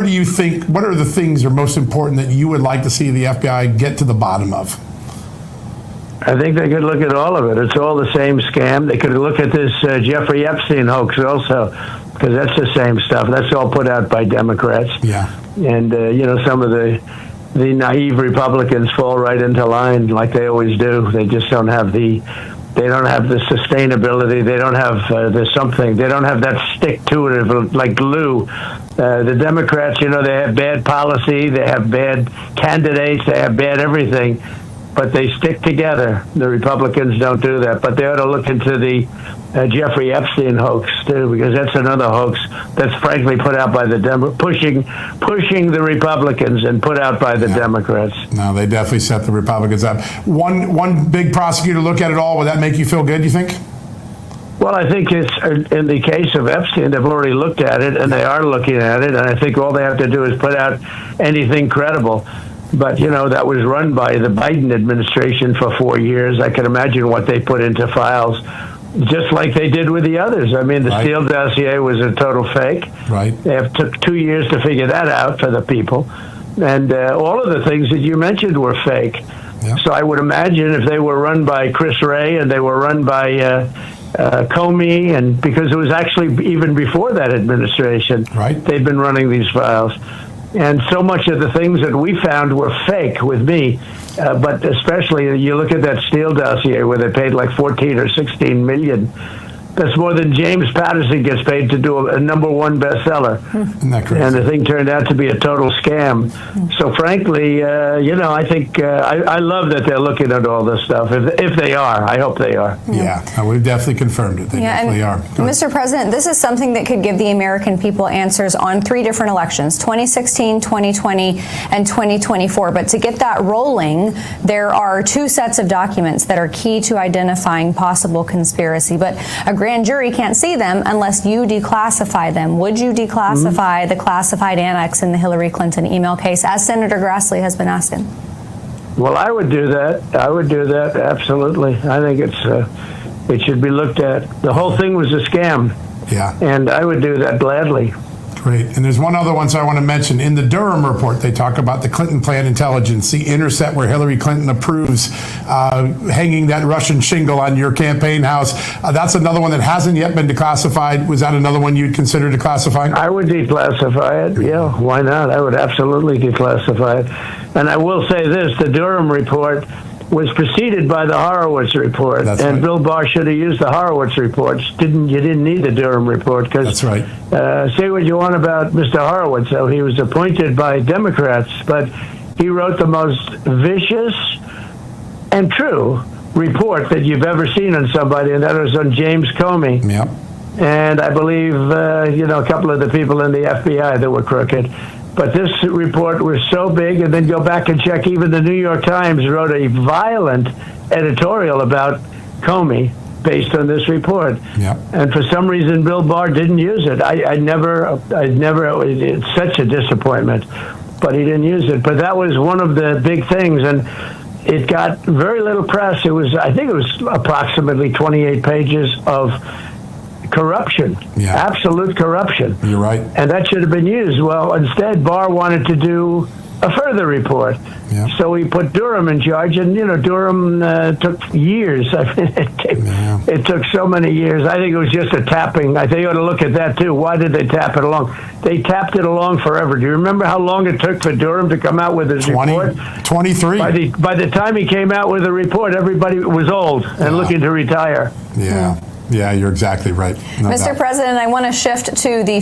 do you think, what are the things that are most important that you would like to see the FBI get to the bottom of? I think they could look at all of it. It's all the same scam. They could look at this Jeffrey Epstein hoax also, because that's the same stuff. That's all put out by Democrats. Yeah. And, some of the naive Republicans fall right into line like they always do. They just don't have the sustainability. They don't have they don't have that stick to it like glue. The Democrats, they have bad policy. They have bad candidates. They have bad everything. But they stick together. The Republicans don't do that. But they ought to look into the Jeffrey Epstein hoax too, because that's another hoax that's frankly put out by the pushing the Republicans and put out by the Democrats. No, they definitely set the Republicans up. One big prosecutor look at it all. Would that make you feel good, you think? Well, I think it's in the case of Epstein, they've already looked at it, and they are looking at it, and I think all they have to do is put out anything credible. But, that was run by the Biden administration for 4 years. I can imagine what they put into files, just like they did with the others. I mean, the Steele dossier was a total fake. Right. It took 2 years to figure that out for the people. And all of the things that you mentioned were fake. Yeah. So I would imagine if they were run by Chris Wray and they were run by Comey, and because it was actually even before that administration, they've been running these files. And so much of the things that we found were fake with me, but especially you look at that Steele dossier where they paid like 14 or 16 million. That's more than James Patterson gets paid to do a #1 bestseller. Isn't that crazy? And the thing turned out to be a total scam. So frankly, I think I love that they're looking at all this stuff. If they are, I hope they are. Yeah, we've definitely confirmed it. They definitely are. Mr. President, this is something that could give the American people answers on 3 different elections, 2016, 2020, and 2024. But to get that rolling, there are 2 sets of documents that are key to identifying possible conspiracy. But a grand jury can't see them unless you declassify them. Would you declassify the classified annex in the Hillary Clinton email case, as Senator Grassley has been asking? Well, I would do that. I would do that, absolutely. I think it should be looked at. The whole thing was a scam. Yeah. And I would do that gladly. Great. And there's one other one I want to mention. In the Durham report, they talk about the Clinton plan intelligence, the intercept where Hillary Clinton approves hanging that Russian shingle on your campaign house. That's another one that hasn't yet been declassified. Was that another one you'd consider declassifying? I would declassify it. Yeah, why not? I would absolutely declassify it. And I will say this, the Durham report was preceded by the Horowitz report. That's and right. Bill Barr should have used the Horowitz report. You didn't need the Durham report. That's right. Say what you want about Mr. Horowitz, though. He was appointed by Democrats, but he wrote the most vicious and true report that you've ever seen on somebody, and that was on James Comey. Yep. And I believe, a couple of the people in the FBI that were crooked. But this report was so big, and then go back and check, even the New York Times wrote a violent editorial about Comey based on this report. Yep. And for some reason, Bill Barr didn't use it. I never, it's such a disappointment, but he didn't use it. But that was one of the big things, and it got very little press. I think it was approximately 28 pages of corruption, absolute corruption. You're right. And that should have been used. Well, instead, Barr wanted to do a further report. So he put Durham in charge, and, Durham took years. I mean, it took so many years. I think it was just a tapping. I think you ought to look at that, too. Why did they tap it along? They tapped it along forever. Do you remember how long it took for Durham to come out with his report? 23. By the time he came out with the report, everybody was old and looking to retire. Yeah. Yeah, you're exactly right. No Mr. doubt. President, I want to shift to the